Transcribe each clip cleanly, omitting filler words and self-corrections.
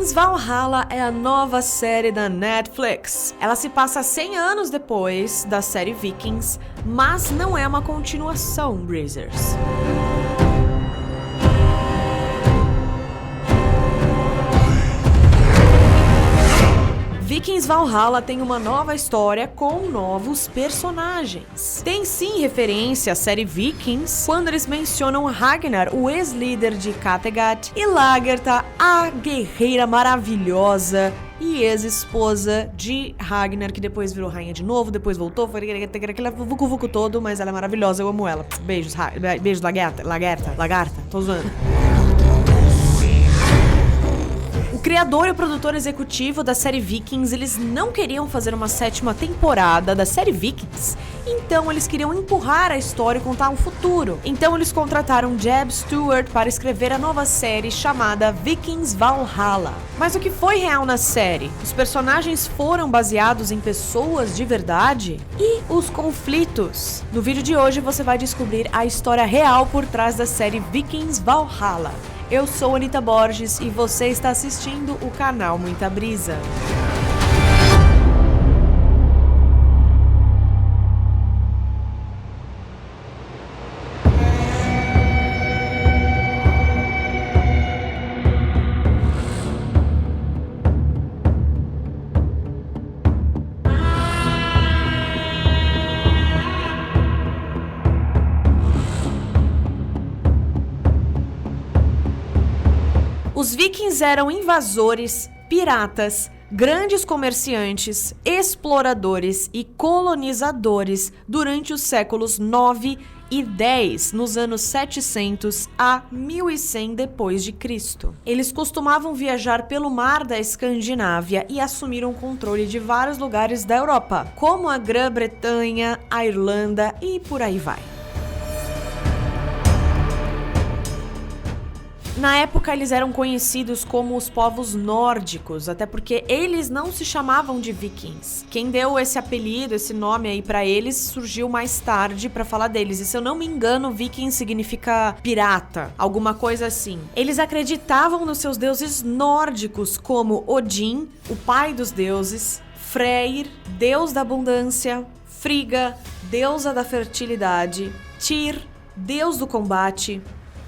Vikings Valhalla é a nova série da Netflix. Ela se passa 100 anos depois da série Vikings, mas não é uma continuação, Breezers. Vikings Valhalla tem uma nova história com novos personagens. Tem sim referência à série Vikings, quando eles mencionam Ragnar, o ex-líder de Kattegat, e Lagertha, a guerreira maravilhosa e ex-esposa de Ragnar, que depois virou rainha de novo, depois voltou, foi aquele vucu-vucu todo, mas ela é maravilhosa, eu amo ela. Beijos, beijos, Lagarta, tô zoando. O criador e o produtor executivo da série Vikings, eles não queriam fazer uma 7ª temporada da série Vikings, então eles queriam empurrar a história e contar um futuro. Então eles contrataram Jeb Stewart para escrever a nova série chamada Vikings Valhalla. Mas o que foi real na série? Os personagens foram baseados em pessoas de verdade? E os conflitos? No vídeo de hoje você vai descobrir a história real por trás da série Vikings Valhalla. Eu sou Anitta Borges e você está assistindo o canal Muita Brisa. Os vikings eram invasores, piratas, grandes comerciantes, exploradores e colonizadores durante os séculos 9 e 10, nos anos 700 a 1100 depois de Cristo. Eles costumavam viajar pelo mar da Escandinávia e assumiram o controle de vários lugares da Europa, como a Grã-Bretanha, a Irlanda e por aí vai. Na época, eles eram conhecidos como os povos nórdicos, até porque eles não se chamavam de vikings. Quem deu esse apelido, esse nome aí pra eles, surgiu mais tarde pra falar deles. E se eu não me engano, viking significa pirata, alguma coisa assim. Eles acreditavam nos seus deuses nórdicos, como Odin, o pai dos deuses, Freyr, deus da abundância, Frigga, deusa da fertilidade, Tyr, deus do combate,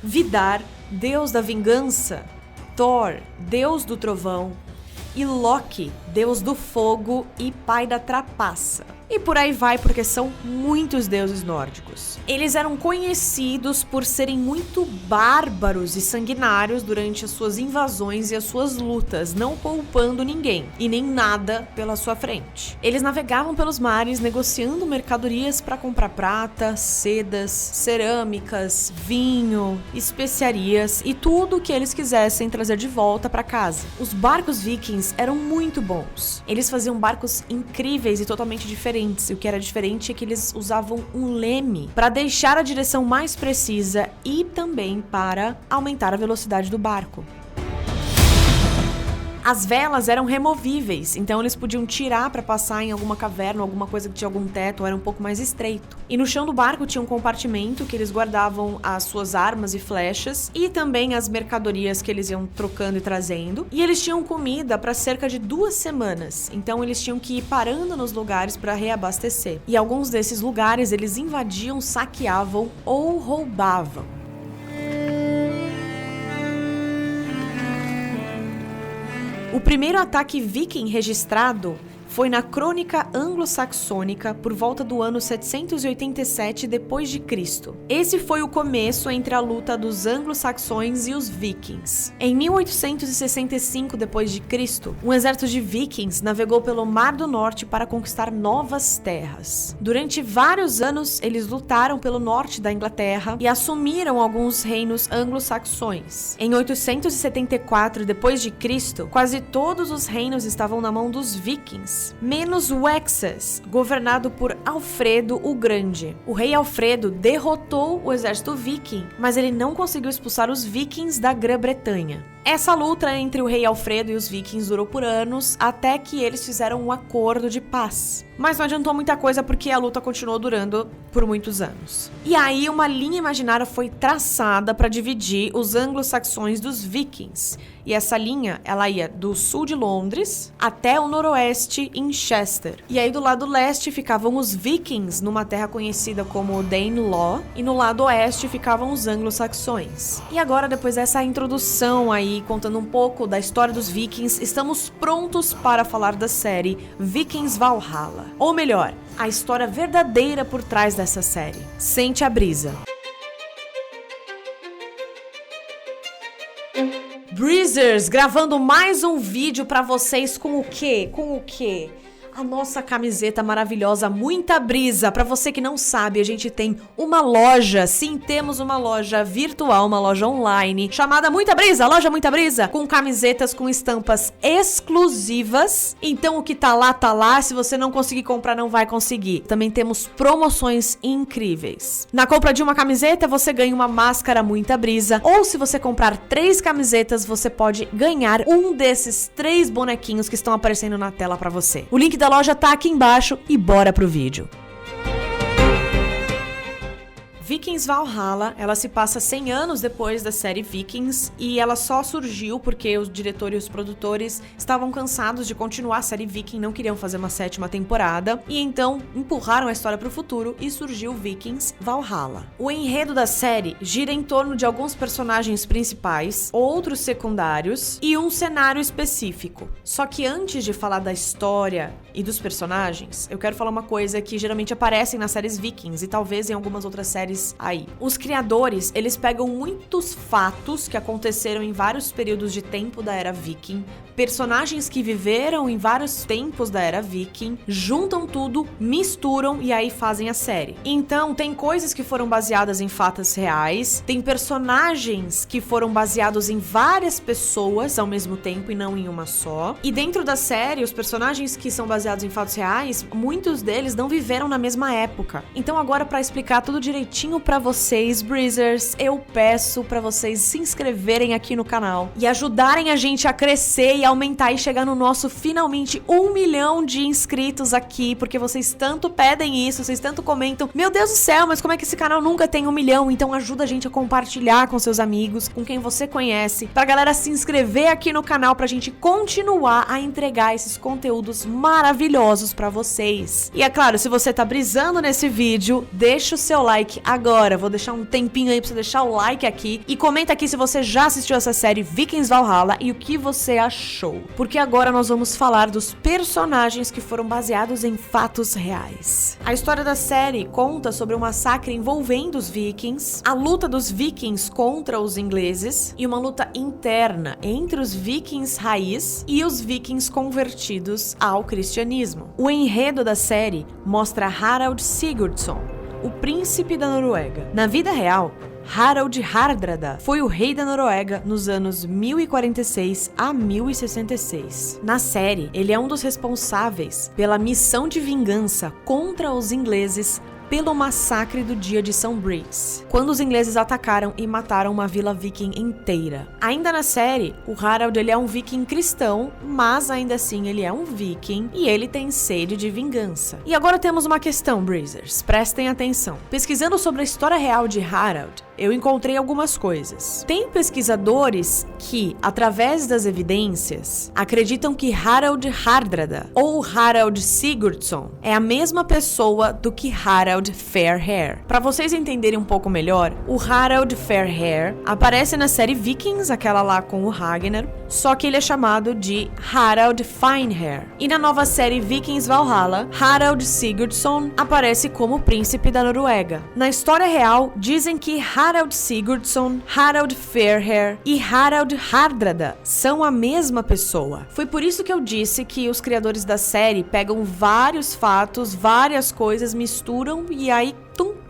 Vidar, deus da vingança, Thor, deus do trovão, e Loki, deus do fogo e pai da trapaça. E por aí vai, porque são muitos deuses nórdicos. Eles eram conhecidos por serem muito bárbaros e sanguinários durante as suas invasões e as suas lutas, não poupando ninguém e nem nada pela sua frente. Eles navegavam pelos mares negociando mercadorias para comprar prata, sedas, cerâmicas, vinho, especiarias e tudo o que eles quisessem trazer de volta para casa. Os barcos vikings eram muito bons. Eles faziam barcos incríveis e totalmente diferentes. E o que era diferente é que eles usavam um leme para deixar a direção mais precisa e também para aumentar a velocidade do barco. As velas eram removíveis, então eles podiam tirar para passar em alguma caverna, alguma coisa que tinha algum teto, ou era um pouco mais estreito. E no chão do barco tinha um compartimento que eles guardavam as suas armas e flechas e também as mercadorias que eles iam trocando e trazendo. E eles tinham comida para cerca de 2 semanas, então eles tinham que ir parando nos lugares para reabastecer. E alguns desses lugares eles invadiam, saqueavam ou roubavam. O primeiro ataque viking registrado foi na Crônica Anglo-Saxônica por volta do ano 787 depois de Cristo. Esse foi o começo entre a luta dos anglo-saxões e os vikings. Em 1865 depois de Cristo, um exército de vikings navegou pelo Mar do Norte para conquistar novas terras. Durante vários anos, eles lutaram pelo norte da Inglaterra e assumiram alguns reinos anglo-saxões. Em 874 depois de Cristo, quase todos os reinos estavam na mão dos vikings, menos Wessex, governado por Alfredo o Grande. O rei Alfredo derrotou o exército viking, mas ele não conseguiu expulsar os vikings da Grã-Bretanha. Essa luta entre o rei Alfredo e os vikings durou por anos, até que eles fizeram um acordo de paz. Mas não adiantou muita coisa porque a luta continuou durando por muitos anos. E aí uma linha imaginária foi traçada para dividir os anglo-saxões dos vikings. E essa linha, ela ia do sul de Londres até o noroeste em Chester. E aí do lado leste ficavam os vikings, numa terra conhecida como Danelaw, e no lado oeste ficavam os anglo-saxões. E agora, depois dessa introdução aí, contando um pouco da história dos vikings, estamos prontos para falar da série Vikings Valhalla. Ou melhor, a história verdadeira por trás dessa série. Sente a brisa. Breezers, gravando mais um vídeo pra vocês com o quê? Com o quê? A nossa camiseta maravilhosa Muita Brisa. Pra você que não sabe, a gente tem uma loja, sim, temos uma loja virtual, uma loja online, chamada Muita Brisa, Loja Muita Brisa, com camisetas com estampas exclusivas. Então o que tá lá, se você não conseguir comprar, não vai conseguir. Também temos promoções incríveis. Na compra de uma camiseta, você ganha uma máscara Muita Brisa, ou se você comprar 3 camisetas, você pode ganhar um desses 3 bonequinhos que estão aparecendo na tela pra você. O link da loja tá aqui embaixo e bora pro vídeo. Vikings Valhalla, ela se passa 100 anos depois da série Vikings e ela só surgiu porque os diretores e os produtores estavam cansados de continuar a série Viking, não queriam fazer uma 7ª temporada e então empurraram a história pro futuro e surgiu Vikings Valhalla. O enredo da série gira em torno de alguns personagens principais, outros secundários e um cenário específico. Só que antes de falar da história e dos personagens, eu quero falar uma coisa que geralmente aparece nas séries Vikings e talvez em algumas outras séries aí. Os criadores, eles pegam muitos fatos que aconteceram em vários períodos de tempo da era Viking, personagens que viveram em vários tempos da era Viking, juntam tudo, misturam e aí fazem a série. Então, tem coisas que foram baseadas em fatos reais, tem personagens que foram baseados em várias pessoas ao mesmo tempo e não em uma só. E dentro da série, os personagens que são baseados em fatos reais, muitos deles não viveram na mesma época. Então, agora para explicar tudo direitinho pra vocês, Breezers, eu peço pra vocês se inscreverem aqui no canal e ajudarem a gente a crescer e aumentar e chegar no nosso, finalmente, 1 milhão de inscritos aqui, porque vocês tanto pedem isso, vocês tanto comentam, meu Deus do céu, mas como é que esse canal nunca tem 1 milhão? Então ajuda a gente a compartilhar com seus amigos, com quem você conhece, pra galera se inscrever aqui no canal pra gente continuar a entregar esses conteúdos maravilhosos pra vocês. E é claro, se você tá brisando nesse vídeo, deixa o seu like agora, vou deixar um tempinho aí pra você deixar o like aqui e comenta aqui se você já assistiu essa série Vikings Valhalla e o que você achou. Porque agora nós vamos falar dos personagens que foram baseados em fatos reais. A história da série conta sobre um massacre envolvendo os vikings, a luta dos vikings contra os ingleses e uma luta interna entre os vikings raiz e os vikings convertidos ao cristianismo. O enredo da série mostra Harald Sigurdsson, o príncipe da Noruega. Na vida real, Harald Hardrada foi o rei da Noruega nos anos 1046 a 1066. Na série, ele é um dos responsáveis pela missão de vingança contra os ingleses pelo massacre do dia de São Brice, quando os ingleses atacaram e mataram uma vila viking inteira. Ainda na série, o Harald ele é um viking cristão, mas ainda assim ele é um viking e ele tem sede de vingança. E agora temos uma questão, Breezers, prestem atenção. Pesquisando sobre a história real de Harald, eu encontrei algumas coisas. Tem pesquisadores que, através das evidências, acreditam que Harald Hardrada ou Harald Sigurdsson é a mesma pessoa do que Harald Fairhair. Para vocês entenderem um pouco melhor, o Harald Fairhair aparece na série Vikings, aquela lá com o Ragnar, só que ele é chamado de Harald Finehair. E na nova série Vikings Valhalla, Harald Sigurdsson aparece como príncipe da Noruega. Na história real, dizem que Harald Sigurdsson, Harald Fairhair e Harald Hardrada são a mesma pessoa. Foi por isso que eu disse que os criadores da série pegam vários fatos, várias coisas, misturam e aí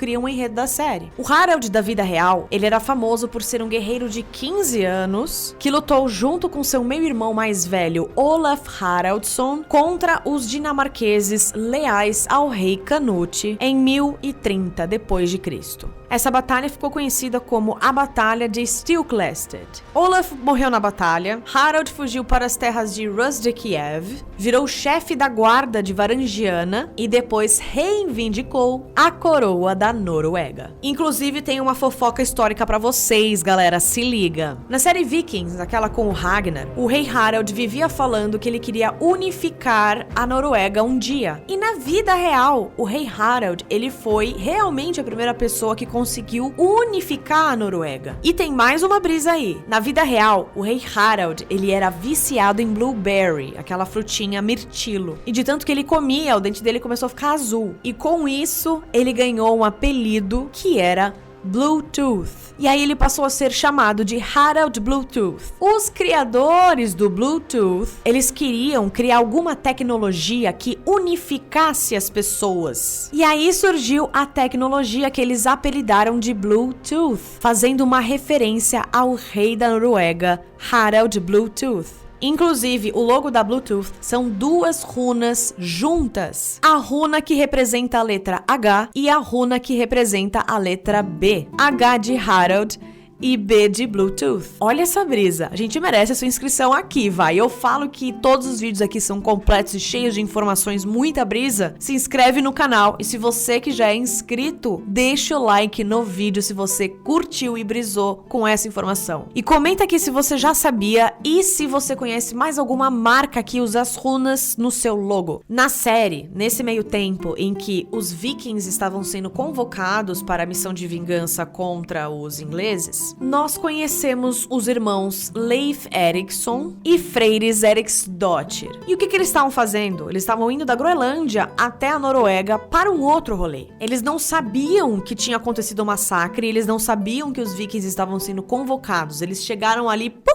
cria um enredo da série. O Harald da vida real, ele era famoso por ser um guerreiro de 15 anos que lutou junto com seu meio-irmão mais velho, Olaf Haraldsson, contra os dinamarqueses leais ao rei Canute em 1030 d.C. Essa batalha ficou conhecida como a Batalha de Stilklested. Olaf morreu na batalha, Harald fugiu para as terras de Rusdekiev, virou chefe da guarda de Varangiana e depois reivindicou a coroa da Noruega. Inclusive tem uma fofoca histórica pra vocês, galera, se liga. Na série Vikings, aquela com o Ragnar, o rei Harald vivia falando que ele queria unificar a Noruega um dia. E na vida real, o rei Harald, ele foi realmente a primeira pessoa que conseguiu unificar a Noruega. E tem mais uma brisa aí. Na vida real, o rei Harald, ele era viciado em blueberry, aquela frutinha mirtilo. E de tanto que ele comia, o dente dele começou a ficar azul. E com isso, ele ganhou um apelido que era Bluetooth. E aí ele passou a ser chamado de Harald Bluetooth. Os criadores do Bluetooth, eles queriam criar alguma tecnologia que unificasse as pessoas. E aí surgiu a tecnologia que eles apelidaram de Bluetooth, fazendo uma referência ao rei da Noruega, Harald Bluetooth. Inclusive, o logo da Bluetooth são duas runas juntas. A runa que representa a letra H e a runa que representa a letra B. H de Harald e B de Bluetooth. Olha essa brisa, a gente merece a sua inscrição aqui, vai. Eu falo que todos os vídeos aqui são completos e cheios de informações, muita brisa. Se inscreve no canal e se você que já é inscrito, deixa o like no vídeo se você curtiu e brisou com essa informação. E comenta aqui se você já sabia e se você conhece mais alguma marca que usa as runas no seu logo. Na série, nesse meio tempo em que os vikings estavam sendo convocados para a missão de vingança contra os ingleses, nós conhecemos os irmãos Leif Erikson e Freyris Eriksdottir. E o que eles estavam fazendo? Eles estavam indo da Groenlândia até a Noruega para um outro rolê. Eles não sabiam que tinha acontecido um massacre, eles não sabiam que os vikings estavam sendo convocados. Eles chegaram ali, pum,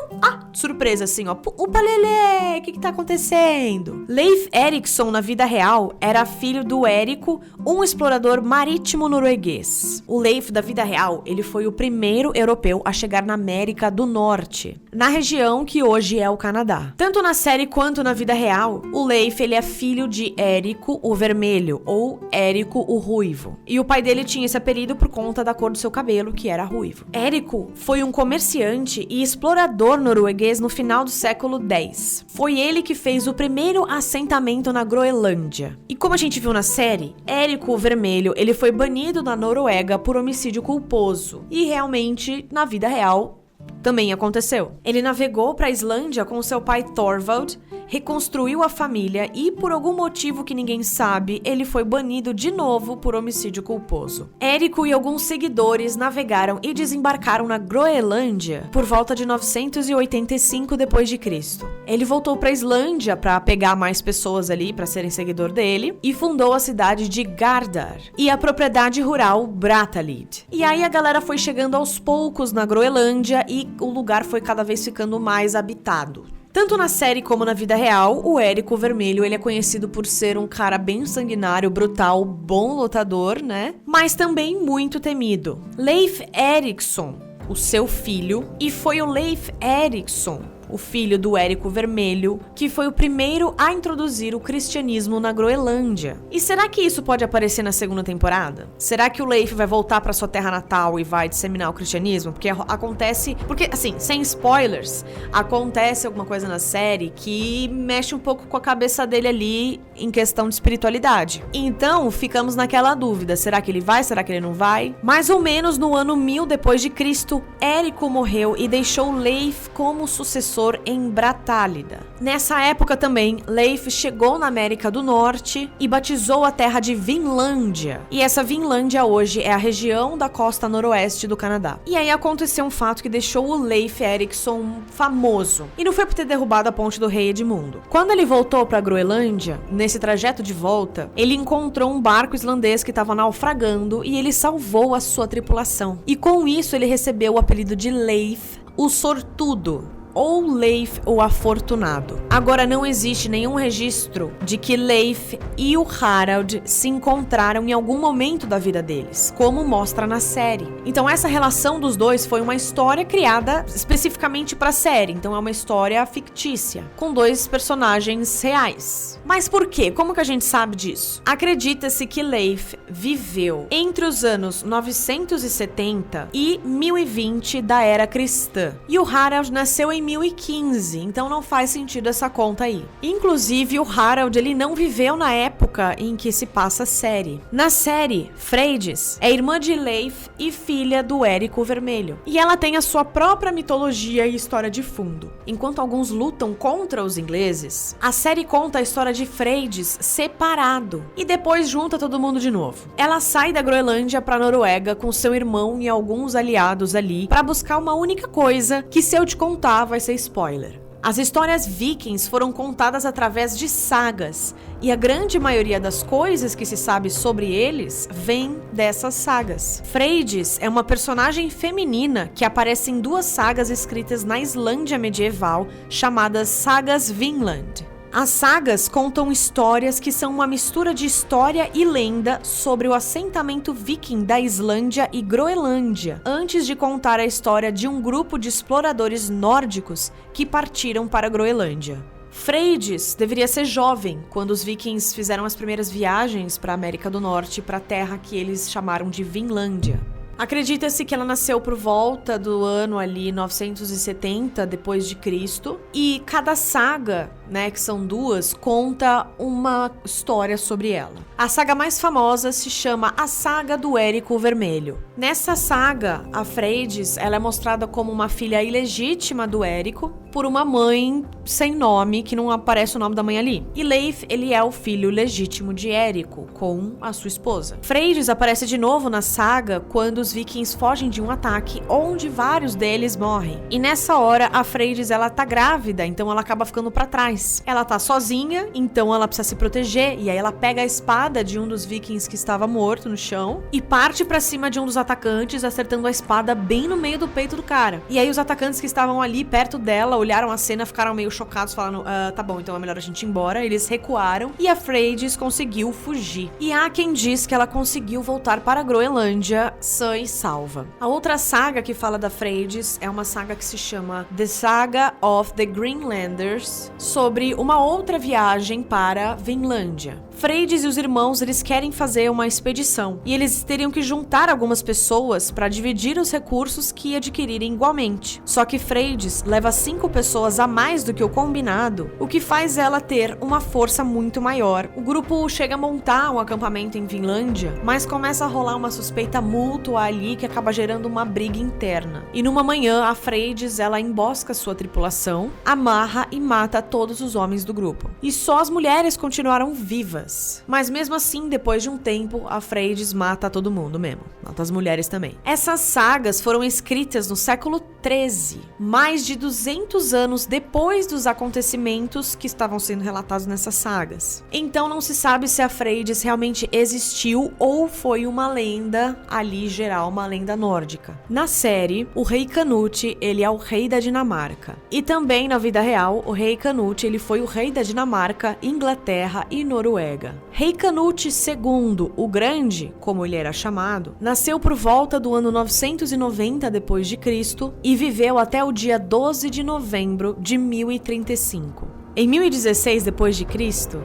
surpresa assim, ó. Opa, Lelê, o que tá acontecendo? Leif Erikson, na vida real, era filho do Érico, um explorador marítimo norueguês. O Leif, da vida real, ele foi o primeiro europeu a chegar na América do Norte, na região que hoje é o Canadá. Tanto na série quanto na vida real, o Leif, ele é filho de Érico o Vermelho, ou Érico o Ruivo. E o pai dele tinha esse apelido por conta da cor do seu cabelo, que era ruivo. Érico foi um comerciante e explorador norueguês no final do século X. Foi ele que fez o primeiro assentamento na Groenlândia. E como a gente viu na série, Érico o Vermelho, ele foi banido da Noruega por homicídio culposo. E realmente, na vida real, também aconteceu. Ele navegou para a Islândia com seu pai Thorvald, reconstruiu a família e, por algum motivo que ninguém sabe, ele foi banido de novo por homicídio culposo. Érico e alguns seguidores navegaram e desembarcaram na Groenlândia por volta de 985 d.C. Ele voltou para a Islândia para pegar mais pessoas ali para serem seguidor dele e fundou a cidade de Gardar e a propriedade rural Brattahlid. E aí a galera foi chegando aos poucos na Groenlândia e o lugar foi cada vez ficando mais habitado. Tanto na série como na vida real, o Érico Vermelho, ele é conhecido por ser um cara bem sanguinário, brutal, bom lutador, né? Mas também muito temido. Leif Erikson, o seu filho, e foi o Leif Erikson, o filho do Érico Vermelho, que foi o primeiro a introduzir o cristianismo na Groenlândia. E será que isso pode aparecer na segunda temporada? Será que o Leif vai voltar para sua terra natal e vai disseminar o cristianismo? Porque acontece... Porque, assim, sem spoilers, acontece alguma coisa na série que mexe um pouco com a cabeça dele ali em questão de espiritualidade. Então, ficamos naquela dúvida. Será que ele vai? Será que ele não vai? Mais ou menos no ano 1000 d.C., Érico morreu e deixou Leif como sucessor em Brattálida. Nessa época também, Leif chegou na América do Norte e batizou a terra de Vinlândia. E essa Vinlândia hoje é a região da costa noroeste do Canadá. E aí aconteceu um fato que deixou o Leif Erikson famoso. E não foi por ter derrubado a ponte do rei Edmundo. Quando ele voltou para a Groenlândia, nesse trajeto de volta, ele encontrou um barco islandês que estava naufragando e ele salvou a sua tripulação. E com isso ele recebeu o apelido de Leif, o Sortudo, ou Leif o Afortunado. Agora, não existe nenhum registro de que Leif e o Harald se encontraram em algum momento da vida deles, como mostra na série. Então essa relação dos dois foi uma história criada especificamente para a série, então é uma história fictícia, com dois personagens reais. Mas por quê? Como que a gente sabe disso? Acredita-se que Leif viveu entre os anos 970 e 1020 da era cristã, e o Harald nasceu em 1015, então não faz sentido essa conta aí. Inclusive, o Harald, ele não viveu na época em que se passa a série. Na série, Freydis é irmã de Leif e filha do Érico Vermelho, e ela tem a sua própria mitologia e história de fundo. Enquanto alguns lutam contra os ingleses, a série conta a história de Freydis separado, e depois junta todo mundo de novo. Ela sai da Groenlândia para Noruega com seu irmão e alguns aliados ali para buscar uma única coisa que, se eu te contar, vai ser spoiler. As histórias vikings foram contadas através de sagas, e a grande maioria das coisas que se sabe sobre eles vem dessas sagas. Freydis é uma personagem feminina que aparece em 2 sagas escritas na Islândia medieval, chamadas Sagas Vinland. As sagas contam histórias que são uma mistura de história e lenda sobre o assentamento viking da Islândia e Groenlândia, antes de contar a história de um grupo de exploradores nórdicos que partiram para a Groenlândia. Freydis deveria ser jovem quando os vikings fizeram as primeiras viagens para a América do Norte, para a terra que eles chamaram de Vinlândia. Acredita-se que ela nasceu por volta do ano ali 970 depois de Cristo, e cada saga, né, que são 2, conta uma história sobre ela. A saga mais famosa se chama A Saga do Érico Vermelho. Nessa saga, a Freydis, ela é mostrada como uma filha ilegítima do Érico por uma mãe sem nome, que não aparece o nome da mãe ali. E Leif, ele é o filho legítimo de Érico, com a sua esposa. Freydis aparece de novo na saga quando os vikings fogem de um ataque onde vários deles morrem. E nessa hora, a Freydis, ela tá grávida, então ela acaba ficando pra trás. Ela tá sozinha, então ela precisa se proteger, e aí ela pega a espada de um dos vikings que estava morto no chão e parte pra cima de um dos atacantes, acertando a espada bem no meio do peito do cara. E aí os atacantes que estavam ali perto dela olharam a cena, ficaram meio chocados, falando, tá bom, então é melhor a gente ir embora. Eles recuaram e a Freydis conseguiu fugir. E há quem diz que ela conseguiu voltar para a Groenlândia sã e salva. A outra saga que fala da Freydis é uma saga que se chama The Saga of the Greenlanders, sobre uma outra viagem para Vinlândia. Freydis e os irmãos, eles querem fazer uma expedição, e eles teriam que juntar algumas pessoas para dividir os recursos que adquirirem igualmente. Só que Freydis leva 5 pessoas a mais do que o combinado, o que faz ela ter uma força muito maior. O grupo chega a montar um acampamento em Vinlândia, mas começa a rolar uma suspeita mútua ali que acaba gerando uma briga interna. E numa manhã, a Freydis, ela embosca sua tripulação, amarra e mata todos os homens do grupo. E só as mulheres continuaram vivas. Mas mesmo assim, depois de um tempo, a Freydis mata todo mundo mesmo. Mata as mulheres também. Essas sagas foram escritas no século XIII, mais de 200 anos depois dos acontecimentos que estavam sendo relatados nessas sagas. Então não se sabe se a Freydis realmente existiu ou foi uma lenda ali geral, uma lenda nórdica. Na série, o rei Canute, ele é o rei da Dinamarca. E também na vida real, o rei Canute, ele foi o rei da Dinamarca, Inglaterra e Noruega. Rei Canute II, o Grande, como ele era chamado, nasceu por volta do ano 990 d.C. e viveu até o dia 12 de novembro de 1035. Em 1016 d.C.,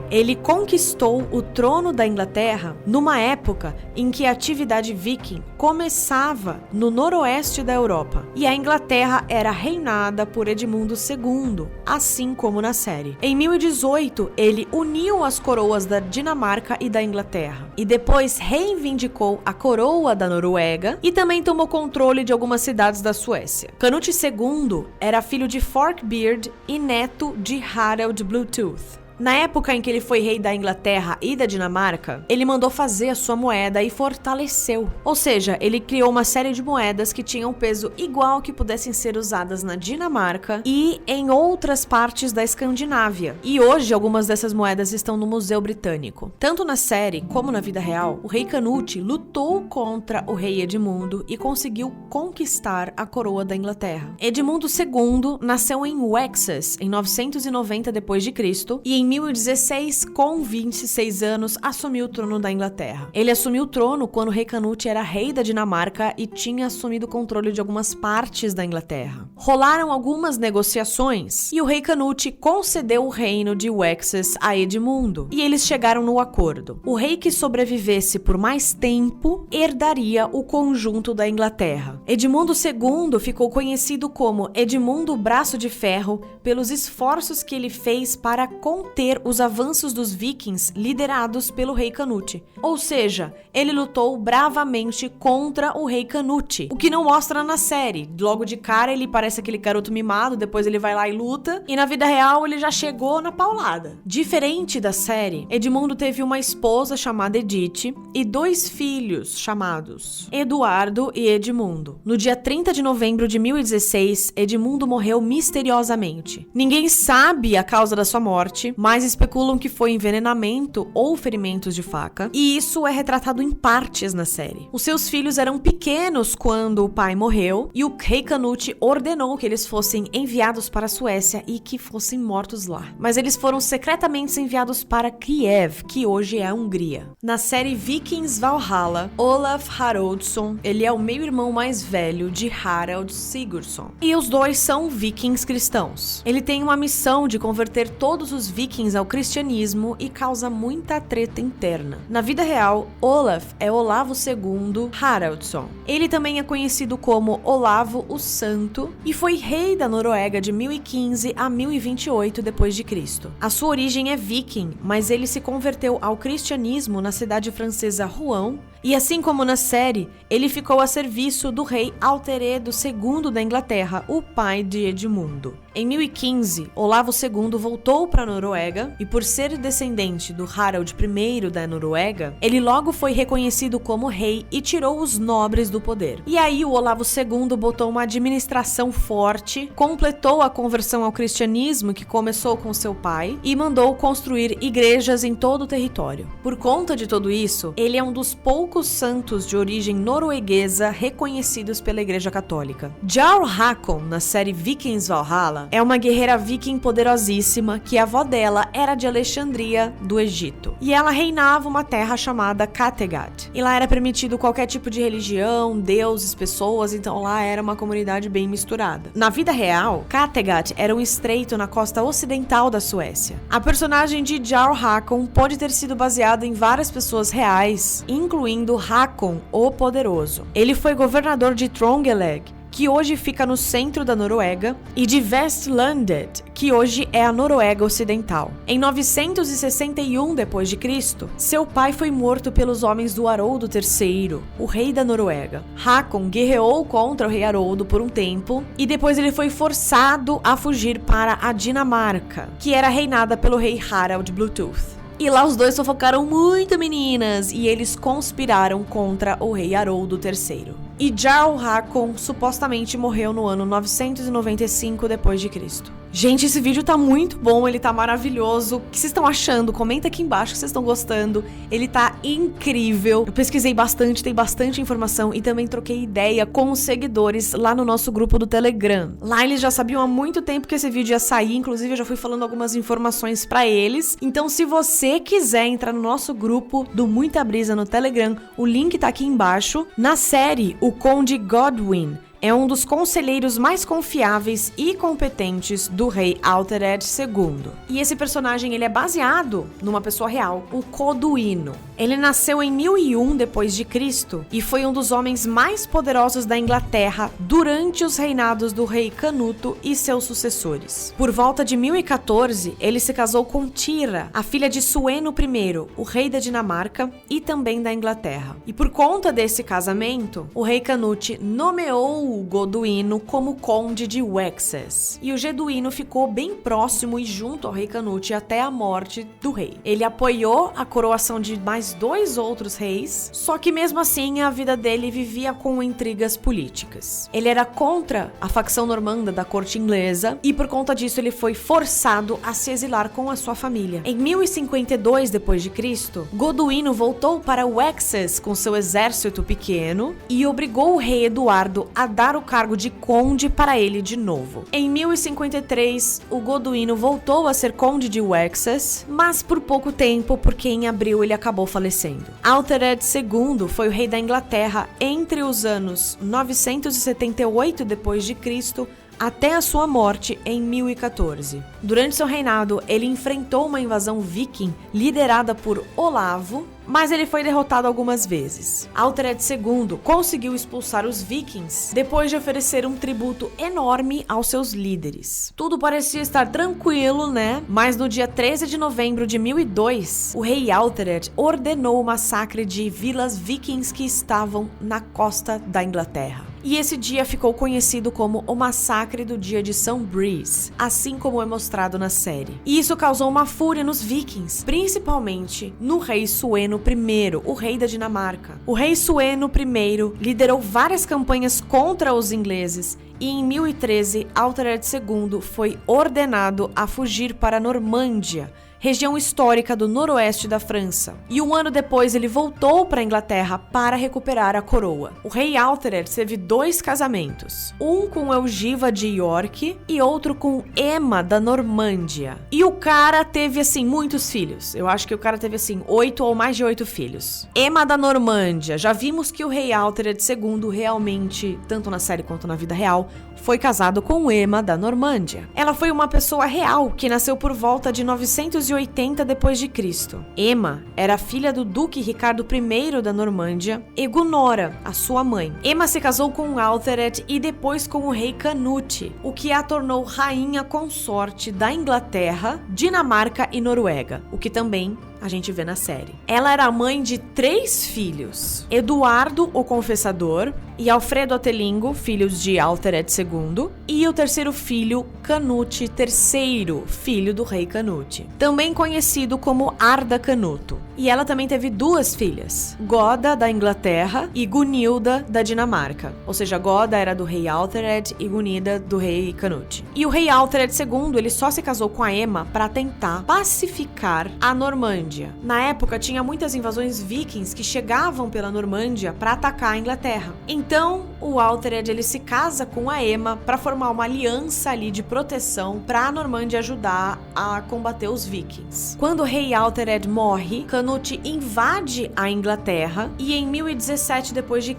ele conquistou o trono da Inglaterra numa época em que a atividade viking começava no noroeste da Europa, e a Inglaterra era reinada por Edmundo II, assim como na série. Em 1018, ele uniu as coroas da Dinamarca e da Inglaterra, e depois reivindicou a coroa da Noruega e também tomou controle de algumas cidades da Suécia. Canute II era filho de Forkbeard e neto de Harald Bluetooth. Na época em que ele foi rei da Inglaterra e da Dinamarca, ele mandou fazer a sua moeda e fortaleceu. Ou seja, ele criou uma série de moedas que tinham peso igual que pudessem ser usadas na Dinamarca e em outras partes da Escandinávia. E hoje, algumas dessas moedas estão no Museu Britânico. Tanto na série como na vida real, o rei Canute lutou contra o rei Edmundo e conseguiu conquistar a coroa da Inglaterra. Edmundo II nasceu em Wessex em 990 d.C. e em 1016, com 26 anos, assumiu o trono da Inglaterra. Ele assumiu o trono quando o rei Canute era rei da Dinamarca e tinha assumido o controle de algumas partes da Inglaterra. Rolaram algumas negociações e o rei Canute concedeu o reino de Wessex a Edmundo, e eles chegaram no acordo. O rei que sobrevivesse por mais tempo herdaria o conjunto da Inglaterra. Edmundo II ficou conhecido como Edmundo Braço de Ferro pelos esforços que ele fez para conter os avanços dos vikings liderados pelo rei Canute. Ou seja, ele lutou bravamente contra o rei Canute, o que não mostra na série. Logo de cara ele parece aquele garoto mimado, depois ele vai lá e luta, e na vida real ele já chegou na paulada. Diferente da série, Edmundo teve uma esposa chamada Edith e 2 filhos chamados Eduardo e Edmundo. No dia 30 de novembro de 1016, Edmundo morreu misteriosamente. Ninguém sabe a causa da sua morte, mas especulam que foi envenenamento ou ferimentos de faca, e isso é retratado em partes na série. Os seus filhos eram pequenos quando o pai morreu, e o rei Canute ordenou que eles fossem enviados para a Suécia e que fossem mortos lá. Mas eles foram secretamente enviados para Kiev, que hoje é a Hungria. Na série Vikings Valhalla, Olaf Haraldsson, ele é o meio-irmão mais velho de Harald Sigurdsson, e os dois são vikings cristãos. Ele tem uma missão de converter todos os vikings ao cristianismo e causa muita treta interna. Na vida real, Olaf é Olavo II Haraldsson. Ele também é conhecido como Olavo o Santo e foi rei da Noruega de 1015 a 1028 d.C. A sua origem é viking, mas ele se converteu ao cristianismo na cidade francesa Rouen, e assim como na série, ele ficou a serviço do rei Alteredo II da Inglaterra, o pai de Edmundo. Em 1015, Olavo II voltou para a Noruega e, por ser descendente do Harald I da Noruega, ele logo foi reconhecido como rei e tirou os nobres do poder. E aí o Olavo II botou uma administração forte, completou a conversão ao cristianismo que começou com seu pai e mandou construir igrejas em todo o território. Por conta de tudo isso, ele é um dos poucos santos de origem norueguesa reconhecidos pela Igreja Católica. Jarl Hakon, na série Vikings Valhalla, é uma guerreira viking poderosíssima que a avó dela era de Alexandria, do Egito. E ela reinava uma terra chamada Kattegat. E lá era permitido qualquer tipo de religião, deuses, pessoas, então lá era uma comunidade bem misturada. Na vida real, Kattegat era um estreito na costa ocidental da Suécia. A personagem de Jarl Hakon pode ter sido baseada em várias pessoas reais, incluindo Hakon, o Poderoso. Ele foi governador de Trongeleg, que hoje fica no centro da Noruega, e de Vestlandet, que hoje é a Noruega Ocidental. Em 961 d.C., seu pai foi morto pelos homens do Haroldo III, o rei da Noruega. Hakon guerreou contra o rei Haroldo por um tempo, e depois ele foi forçado a fugir para a Dinamarca, que era reinada pelo rei Harald Bluetooth. E lá os dois fofocaram muito, meninas, e eles conspiraram contra o rei Haroldo III. E Jarl Hakon supostamente morreu no ano 995 d.C. Gente, esse vídeo tá muito bom, ele tá maravilhoso. O que vocês estão achando? Comenta aqui embaixo que vocês estão gostando. Ele tá incrível. Eu pesquisei bastante, tem bastante informação e também troquei ideia com os seguidores lá no nosso grupo do Telegram. Lá eles já sabiam há muito tempo que esse vídeo ia sair, inclusive eu já fui falando algumas informações pra eles. Então se você quiser entrar no nosso grupo do Muita Brisa no Telegram, o link tá aqui embaixo. Na série, o Conde Godwyn é um dos conselheiros mais confiáveis e competentes do rei Altered II. E esse personagem ele é baseado numa pessoa real, o Coduino. Ele nasceu em 1001 d.C. e foi um dos homens mais poderosos da Inglaterra durante os reinados do rei Canuto e seus sucessores. Por volta de 1014, ele se casou com Tira, a filha de Sueno I, o rei da Dinamarca e também da Inglaterra. E por conta desse casamento, o rei Canute nomeou o Goduíno como conde de Wessex. E o Geduíno ficou bem próximo e junto ao rei Canute até a morte do rei. Ele apoiou a coroação de mais 2 outros reis, só que mesmo assim a vida dele vivia com intrigas políticas. Ele era contra a facção normanda da corte inglesa e por conta disso ele foi forçado a se exilar com a sua família. Em 1052 d.C., Goduíno voltou para Wessex com seu exército pequeno e obrigou o rei Eduardo a dar o cargo de conde para ele de novo. Em 1053, o Goduíno voltou a ser conde de Wessex, mas por pouco tempo, porque em abril ele acabou falecendo. Altered II foi o rei da Inglaterra entre os anos 978 d.C. até a sua morte em 1014. Durante seu reinado, ele enfrentou uma invasão viking liderada por Olavo, mas ele foi derrotado algumas vezes. Altered II conseguiu expulsar os vikings depois de oferecer um tributo enorme aos seus líderes. Tudo parecia estar tranquilo, né? Mas no dia 13 de novembro de 1002, o rei Altered ordenou o massacre de vilas vikings que estavam na costa da Inglaterra. E esse dia ficou conhecido como o Massacre do Dia de São Brice, assim como é mostrado na série. E isso causou uma fúria nos vikings, principalmente no rei Sueno I, o rei da Dinamarca. O rei Sueno I liderou várias campanhas contra os ingleses e em 1013, Altered II foi ordenado a fugir para a Normândia, região histórica do noroeste da França. E um ano depois ele voltou para a Inglaterra para recuperar a coroa. O rei Altered teve 2 casamentos, um com Eugiva de York e outro com Emma da Normândia. E o cara teve assim muitos filhos. Eu acho que o cara teve assim 8 ou mais de 8 filhos. Emma da Normândia, já vimos que o rei Altered II realmente, tanto na série quanto na vida real, foi casado com Emma da Normândia. Ela foi uma pessoa real que nasceu por volta de 980 d.C. Emma era filha do duque Ricardo I da Normândia e Gunora, a sua mãe. Emma se casou com Altered e depois com o rei Canute, o que a tornou rainha consorte da Inglaterra, Dinamarca e Noruega, o que também a gente vê na série. Ela era mãe de 3 filhos: Eduardo, o Confessador, e Alfredo Atelingo, filhos de Altered II, e o terceiro filho, Canute III, filho do rei Canute, também conhecido como Arda Canuto. E ela também teve 2 filhas, Goda, da Inglaterra, e Gunilda, da Dinamarca. Ou seja, Goda era do rei Altered e Gunilda do rei Canute. E o rei Altered II, ele só se casou com a Emma para tentar pacificar a Normândia. Na época, tinha muitas invasões vikings que chegavam pela Normândia para atacar a Inglaterra. Então, o Altered ele se casa com a Emma para formar uma aliança ali de proteção para a Normândia ajudar a combater os vikings. Quando o rei Altered morre, Canute invade a Inglaterra e em 1017 d.C.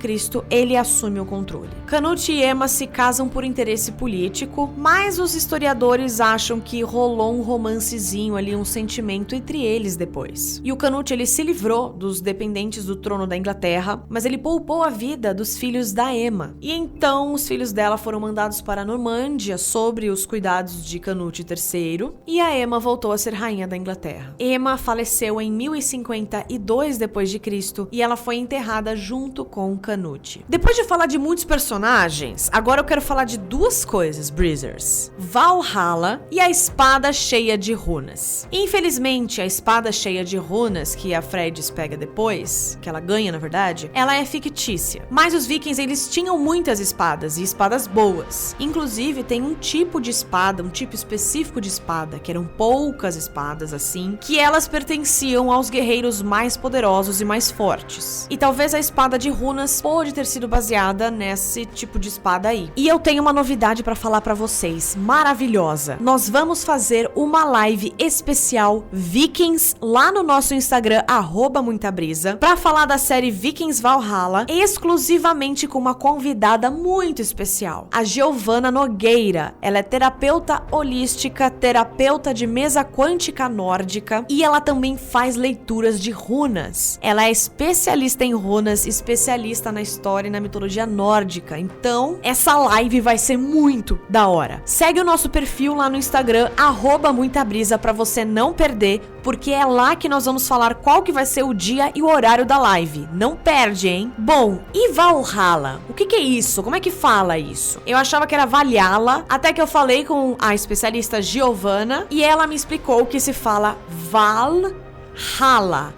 ele assume o controle. Canute e Emma se casam por interesse político, mas os historiadores acham que rolou um romancezinho ali, um sentimento entre eles depois. E o Canute ele se livrou dos dependentes do trono da Inglaterra, mas ele poupou a vida dos filhos da Emma. E então os filhos dela foram mandados para a Normândia sob os cuidados de Canute III e a Emma voltou a ser rainha da Inglaterra. Emma faleceu em 1052 d.C. e ela foi enterrada junto com Canute. Depois de falar de muitos personagens, agora eu quero falar de 2 coisas, Breezers: Valhalla e a espada cheia de runas. Infelizmente, a espada cheia de runas que a Freydis pega depois, que ela ganha na verdade, ela é fictícia. Mas os vikings eles tinham muitas espadas e espadas boas. Inclusive tem um tipo de espada, um tipo específico de espada, que eram poucas espadas assim, que elas pertenciam aos guerreiros mais poderosos e mais fortes. E talvez a espada de runas pode ter sido baseada nesse tipo de espada aí. E eu tenho uma novidade pra falar pra vocês, maravilhosa. Nós vamos fazer uma live especial Vikings lá no nosso Instagram, @muitabrisa, pra falar da série Vikings Valhalla, exclusivamente com uma convidada muito especial, a Giovana Nogueira. Ela é terapeuta holística, terapeuta de mesa quântica nórdica e ela também faz leituras de runas. Ela é especialista em runas, especialista na história e na mitologia nórdica. Então, essa live vai ser muito da hora. Segue o nosso perfil lá no Instagram, @muitabrisa, pra você não perder, porque é lá que nós vamos falar qual que vai ser o dia e o horário da live. Não perde, hein? Bom, e Valhalla? O que é isso? Como é que fala isso? Eu achava que era Valhalla, até que eu falei com a especialista Giovanna e ela me explicou que se fala Valhalla.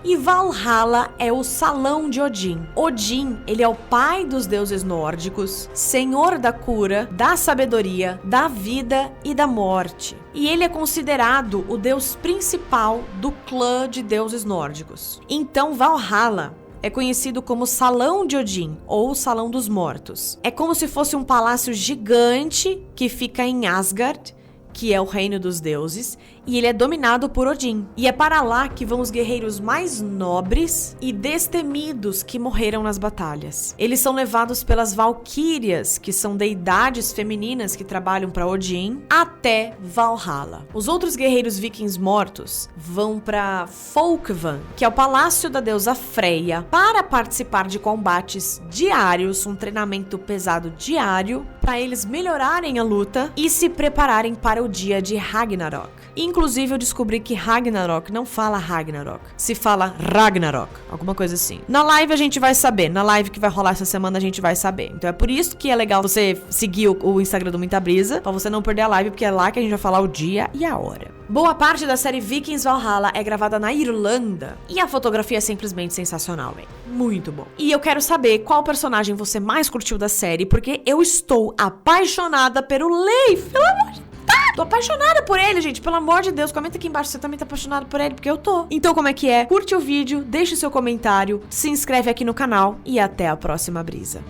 E Valhalla é o salão de Odin. Odin, ele é o pai dos deuses nórdicos, senhor da cura, da sabedoria, da vida e da morte. E ele é considerado o deus principal do clã de deuses nórdicos. Então, Valhalla é conhecido como Salão de Odin, ou Salão dos Mortos. É como se fosse um palácio gigante que fica em Asgard, que é o reino dos deuses, e ele é dominado por Odin. E é para lá que vão os guerreiros mais nobres e destemidos que morreram nas batalhas. Eles são levados pelas valquírias, que são deidades femininas que trabalham para Odin, até Valhalla. Os outros guerreiros vikings mortos vão para Folkvang, que é o palácio da deusa Freya, para participar de combates diários, um treinamento pesado diário, para eles melhorarem a luta e se prepararem para o dia de Ragnarok. Inclusive, eu descobri que Ragnarok não fala Ragnarok, se fala Ragnarok, alguma coisa assim. Na live a gente vai saber, na live que vai rolar essa semana a gente vai saber. Então é por isso que é legal você seguir o Instagram do Muita Brisa, pra você não perder a live, porque é lá que a gente vai falar o dia e a hora. Boa parte da série Vikings Valhalla é gravada na Irlanda e a fotografia é simplesmente sensacional, velho. Muito bom. E eu quero saber qual personagem você mais curtiu da série, porque eu estou apaixonada pelo Leif, pelo amor de Deus. Tô apaixonada por ele, gente. Pelo amor de Deus, comenta aqui embaixo se você também tá apaixonado por ele, porque eu tô. Então, como é que é? Curte o vídeo, deixa o seu comentário, se inscreve aqui no canal e até a próxima brisa.